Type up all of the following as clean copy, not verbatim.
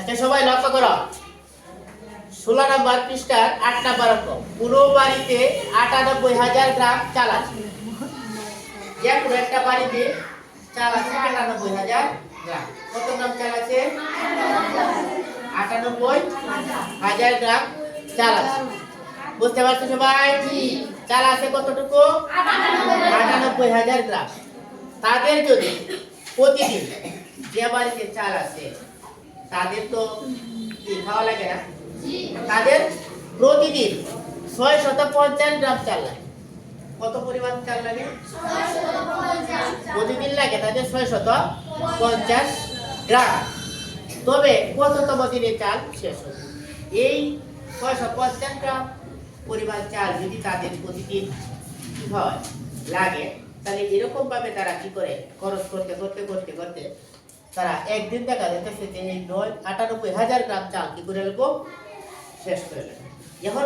আচ্ছা সবাই লক্ষ্য করো 16 নম্বর পৃষ্ঠার 8 নম্বর অঙ্ক। পুরো বাড়িতে ৯৮,০০০ গ্রাম চাল আছে। যে পুরো একটা বাড়িতে চাল আছে ৯৮,০০০ গ্রাম। কত গ্রাম চাল আছে? ৯৮,০০০ গ্রাম চাল আছে। বুঝতে পারছো সবাই? চাল আছে কতটুকু? ৯৮,০০০ গ্রাম। তাদের যদি প্রতিদিন যে বাড়িতে চাল আছে তাদের তো কি খাওয়া লাগে না? তাদের প্রতিদিন ৬৫০ গ্রাম চাল লাগে। কত পরিমাণ চাল লাগে? প্রতিদিন লাগে তাদের ৬৫০ গ্রাম। তবে কততম দিনে চাল শেষ হবে? এই ৬৫০ গ্রাম পরিমাণ চাল যদি তাদের প্রতিদিন কি হয় লাগে, তাহলে এরকম ভাবে তারা কি করে খরচ করতে করতে করতে করতে তারা একদিন দেখা যাচ্ছে যে এই ৯৮,০০০ গ্রাম চাল কি করে নেবো শেষ করে নেবে। এখন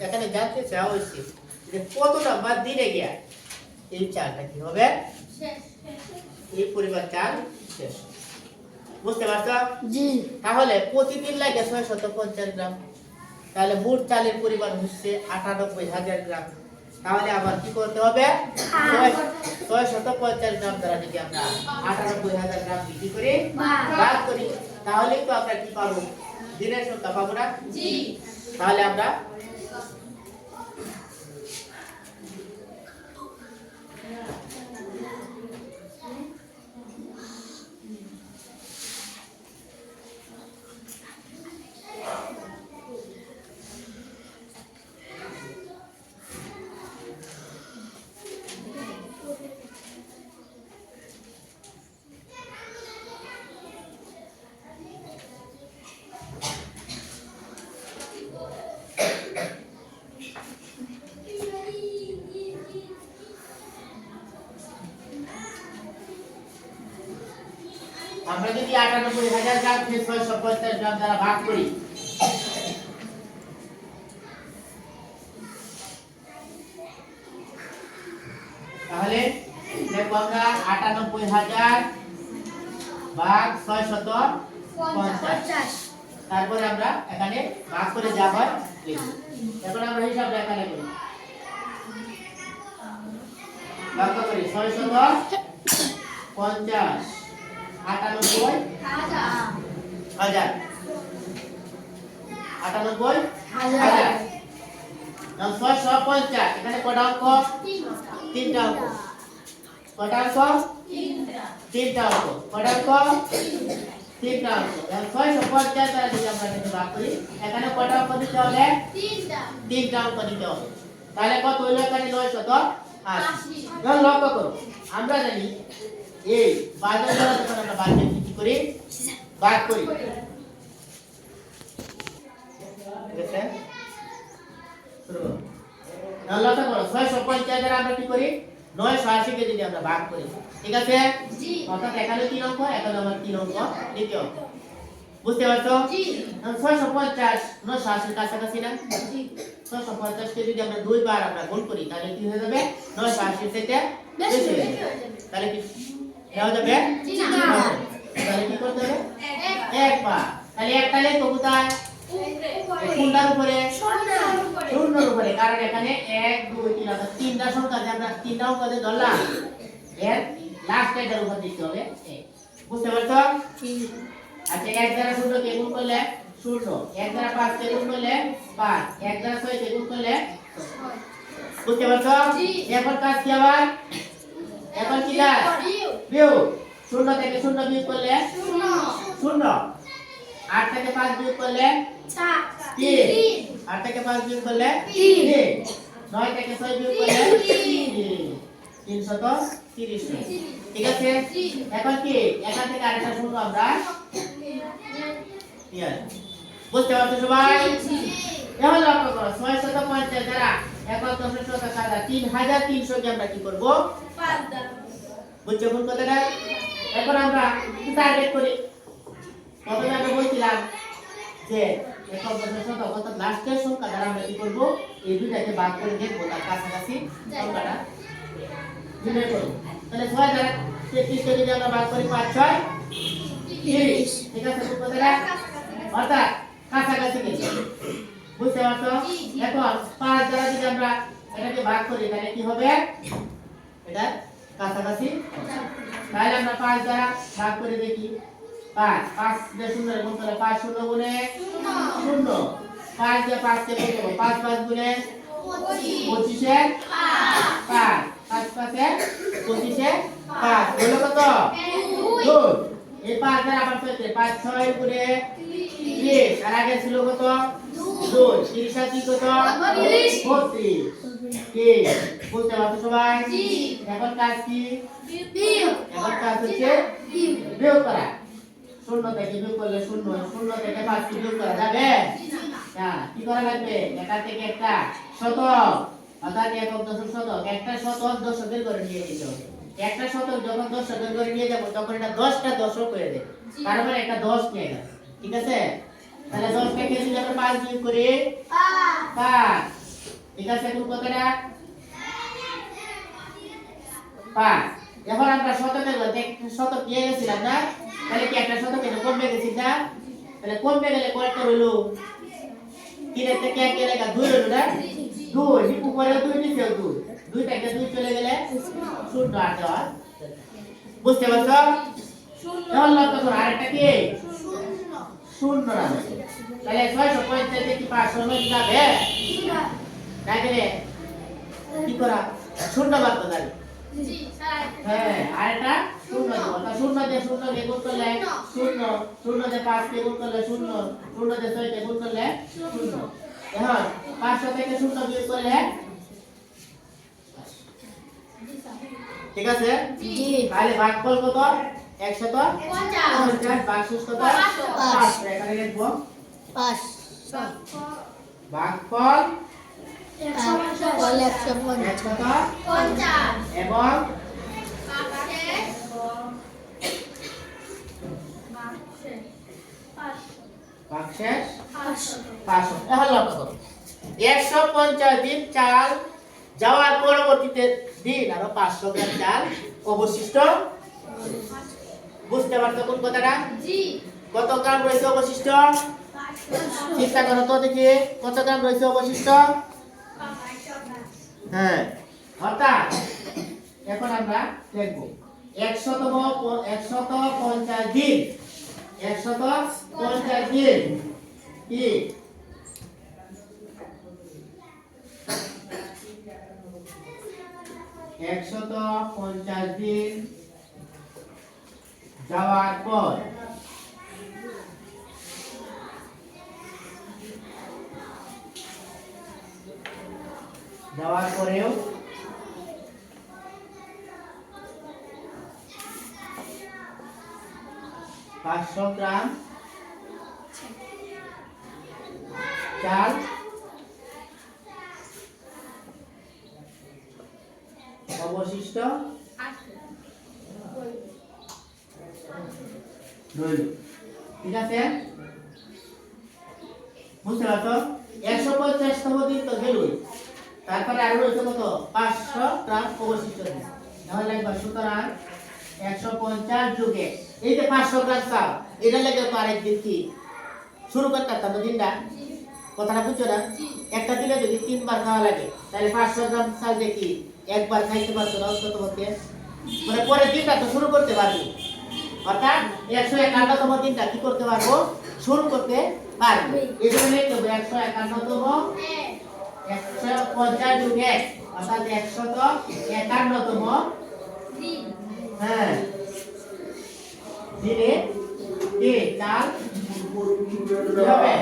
এখানে জানতে চাওয়া হয়েছে যে কত নাম্বার দিনে গিয়া এই চালটা কি হবে এই পরিমাণ চাল শেষ। বুঝতে পারছো? জি। তাহলে প্রতিদিন লাগে ৬৫০ গ্রাম। তাহলে মোট চালের পরিমাণ হচ্ছে ৯৮,০০০ গ্রাম। তাহলে আবার কি করতে হবে? ৬৫০ গ্রাম দ্বারা যদি আমরা ৯৮,০০০ গ্রাম বিক্রি করে ভাগ করি তাহলে তো আমরা কি পাবো? দিনের সংখ্যা পাবো না? জি। তাহলে আমরা আমরা যদি ৯৮,০০০ গ্রাম কে ৬৫০ গ্রাম দ্বারা ভাগ করি তাহলে দেখো আমরা ৯৮,০০০ ভাগ ৬৫০। তারপরে আমরা এখানে ভাগ করে যা হয় লিখব। এখন আমরা হিসাব এখানে করি। ভাগ করি ৬৫০ ৯৮,০০০ ৯৮,০০০ ৬৫০ এখানে কটা অঙ্ক? তিনটা অঙ্ক। কটা অঙ্ক? তিনটা অঙ্ক। কটা অঙ্ক? তিনটা অঙ্ক। ৬৫০ দ্বারা যদি আমরা এটাকে ভাগ করি এখানে কটা অঙ্ক দিতে হবে? তিনটা অঙ্ক দিতে হবে। তাহলে কত হলো এখানে? ৯৮০। এখন লক্ষ্য করো আমরা জানি এই বাজার দ্বারা যখন আমরা বাড়িতে কি করি ভাগ করি, ঠিক আছে? লক্ষ্য করো ৬৫০ দ্বারা আমরা কি করি ৯৮০ কে যদি আমরা ভাগ করি, ঠিক আছে? জি। অর্থাৎ এখানে ৩ অঙ্ক, এখানে আমার ৩ অঙ্ক, দ্বিতীয় অঙ্ক। বুঝতে পারছো? জি। ৬৫০ ৯৮০ কাছাকাছি না? জি। ৬৫০ কে যদি আমরা দুইবার আমরা গুণ করি তাহলে কি হয়ে যাবে? ৯৮০ থেকে বেশি হয়ে যাবে। তাহলে কি দেওয়া যাবে? জি না। তাহলে কি করতে হবে? একবার। তাহলে একটা লেখো কোথায়? কোনটার উপরে? শূন্যের উপরে। কারণ এখানে ১ ২ ৩ অর্থাৎ তিনটা সংখ্যা যে আমরা তিনটা অঙ্ক দিয়ে ধরলাম এর লাস্ট এটার উপর দিতে হবে। বুঝতে পারছো? আচ্ছা ১ দ্বারা ০ কে গুণ করলে ০, ১ দ্বারা ৫ কে গুণ করলে ৫, ১ দ্বারা ৬ কে গুণ করলে ৬। বুঝতে পারছো? এখন কাজ কি আবার? এখন কি কাজ? বিয়োগ। ০ থেকে ০ বিয়োগ করলে ০, ৮ থেকে ৫ বিয়োগ করলে ৩, ৮ থেকে ৫ বিয়োগ করলে ৩, ৯ থেকে ৬ বিয়োগ করলে ৩৩০। ঠিক আছে? এখন কি এখান থেকে আরেকটা শূন্য আমরা বুঝতে পারছো সবাই? এখন লক্ষ্য করো ৬৫০ দ্বারা ৩৩০০ কে আমরা কি করব? বুঝছো কোন কথাটা? এখন আমরা টার্গেট করি। প্রথমে আমরা বলছিলাম যে একক শতক অর্থাৎ লাস্টের সংখ্যা দ্বারা আমরা কি করব? এই দুইটাকে ভাগ করে দেখব তার কাছাকাছি সংখ্যাটা নির্ণয় করব। তাহলে ৬ দ্বারা ৩৩ কে যদি আমরা ভাগ করি ৫ ৬ 30 ঠিক আছে কোন কথাটা অর্থাৎ কাছাকাছি গেছে বুঝতে পারছো এখন 5 দ্বারা যদি আমরা এটাকে ভাগ করি তাহলে কি হবে এটা কাছাকাছি তাহলে আমরা 5 দ্বারা ভাগ করে দেখি 5 দিয়ে 0 এর গুণ করলে 5 0 গুণে 0 5 দিয়ে 5 কে গুণ করব 5 5 গুণে 25 এর 5 5 5 এর 25 এর 5 হলো কত 2 এই 5 দ্বারা আবার করতে 5 6 গুণে 30 আর আগে ছিল কত 2 30 আর কি কত 32 কি বুঝতে পারছো সবাই এখন কাজ কি এখন কাজ হচ্ছে বিয়োগ করা 0 থেকে বিয়োগ করলে 0 0 থেকে 5 কে বিয়োগ করা যাবে হ্যাঁ কি করা লাগবে এটা থেকে একটা শতক অর্থাৎ একক দশক শতক একটা শতক দশকের করে নিয়ে যেতে হবে একটা শতক যখন দশকের করে নিয়ে যাব তখন এটা 10টা দশক হয়ে যাবে তার মানে একটা 10 নিয়ে গেল ঠিক আছে তাহলে 10 কে যদি আমরা 5 বিয়োগ করি 5 ঠিক আছে কোন কথাটা 5 এখন আমরা শতকের মধ্যে শতক নিয়ে গেছিলাম না তাহলে কি একটা শতক এটা কমবে গেছি না তাহলে কমবে গেলে কয়টা হলো 3 এর থেকে 1 গেলে 2 হলো না 2 উপরে 2 নিচে 2 2 থেকে 2 চলে গেলে 0 আর দেওয়া বুঝতে পারছো এখন লক্ষ্য করো আরেকটা কি 0 না তাহলে 650 থেকে 500 মধ্যে যাবে না গেলে কি করা 0 বাদ দাও জি স্যার হ্যাঁ আর এটা 0 দেব তা 0 দিয়ে 0 কে গুণ করলে 0 0 দিয়ে 5 কে গুণ করলে 0 0 দিয়ে 6 কে গুণ করলে 0 এখন 500 থেকে 0 বিয়োগ করলে ঠিক আছে জি তাহলে ভাগফল কত 150 ভাগশেষ কত 5 এখানে লিখব 5 ভাগফল 150 এবং ভাগশেষ 500 এখন লক্ষ্য করো 150 দিন চাল যাওয়ার পরবর্তীতে দিন আরো 500 গ্রাম চাল অবশিষ্ট বুঝতে পারছো কোন কথাটা জি কত গ্রাম রয়েছে অবশিষ্ট চিন্তা করো তো দেখি কত গ্রাম রয়েছে অবশিষ্ট হ্যাঁ অর্থাৎ এখন আমরা দেখব 150 দিন 150 দিন কি 150 দিন যাওয়ার পর যাওয়ার পরেও পাঁচশো গ্রাম চাল অবশিষ্ট রইল ঠিক আছে বুঝতে পারছো 150তম দিন তো গেলই তারপরে আরো রয়েছে কত 500 গ্রাম অবশিষ্ট তাহলে লাগবে সুতরাং 150 যোগে এই যে 500 গ্রাম চাল এটা লাগে তো আরেক দিন কি শুরু করতে তো দিনটা কথাটা বুঝছো না একটা দিনে যদি 3 বার খাওয়া লাগে তাহলে 500 গ্রাম চাল দেখি একবার খাইতে পারছো না অন্তত পক্ষে মানে পরের দিনটা তো শুরু করতে পারবি অর্থাৎ 151তম দিনটা কি করতে পারবো শুরু করতে পারবো এই জন্য লিখতে হবে 151তম 150 যোগে অর্থাৎ 151তম দিন হ্যাঁ দিনে দিন চাল হবে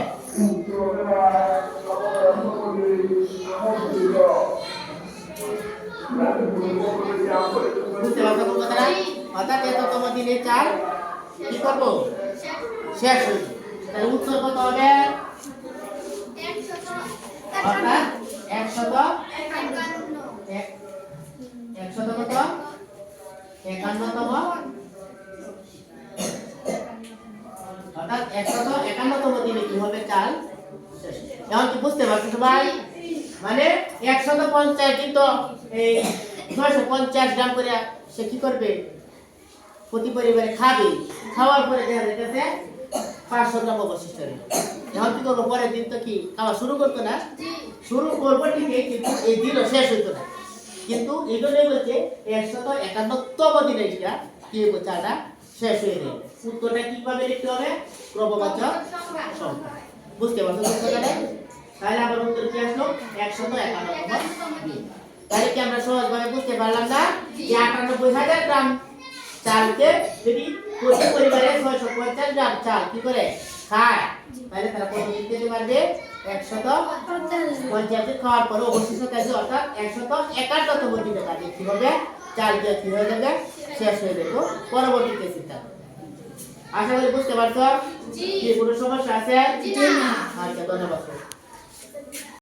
বুঝতে পারছো কথাটা অর্থাৎ এততম দিনে চাল কি করবো শেষ হয়ে তাহলে উত্তর কত হবে অর্থাৎ 100 কত 51তম অর্থাৎ 151তম দিনে কি হবে চাল শেষ এখন কি বুঝতে পারছো সবাই মানে 150 দিন তো এই 650 গ্রাম করে সে কি করবে প্রতি পরিবারে খাবে খাওয়ার পরে দেখা যাইতেছে 500 গ্রাম অবশিষ্ট রইল। এখন কি করবো? পরের দিন তো কি খাওয়া শুরু করতো না? শুরু করবো ঠিকই, কিন্তু এই দিনও শেষ হইতো না। কিন্তু এই জন্য বলছে 151তম দিনে এটা কি হইব? চাটা শেষ হয়ে যাবে। উত্তরটা কিভাবে লিখতে হবে? ক্রমবাচক সংখ্যা। বুঝতে পারছো উত্তরটা? তাহলে আবার উত্তর কি আসলো? 151তম দিন। তাহলে কি আমরা সহজভাবে বুঝতে পারলাম না যে 98,000 গ্রাম চালকে যদি প্রতি পরিবারে 650 গ্রাম চাল কি করে খায়, তাহলে তারা কত দিন খেতে পারবে? 150 খাওয়ার পরে অবশিষ্ট থাকবে, অর্থাৎ 151তম দিনে তাদের কি হবে? চালটা কি হয়ে যাবে? শেষ হয়ে যাবে। পরবর্তীতে চিন্তা করবে। আশা করি বুঝতে পারছো? কি কোনো সমস্যা আছে? আচ্ছা, ধন্যবাদ।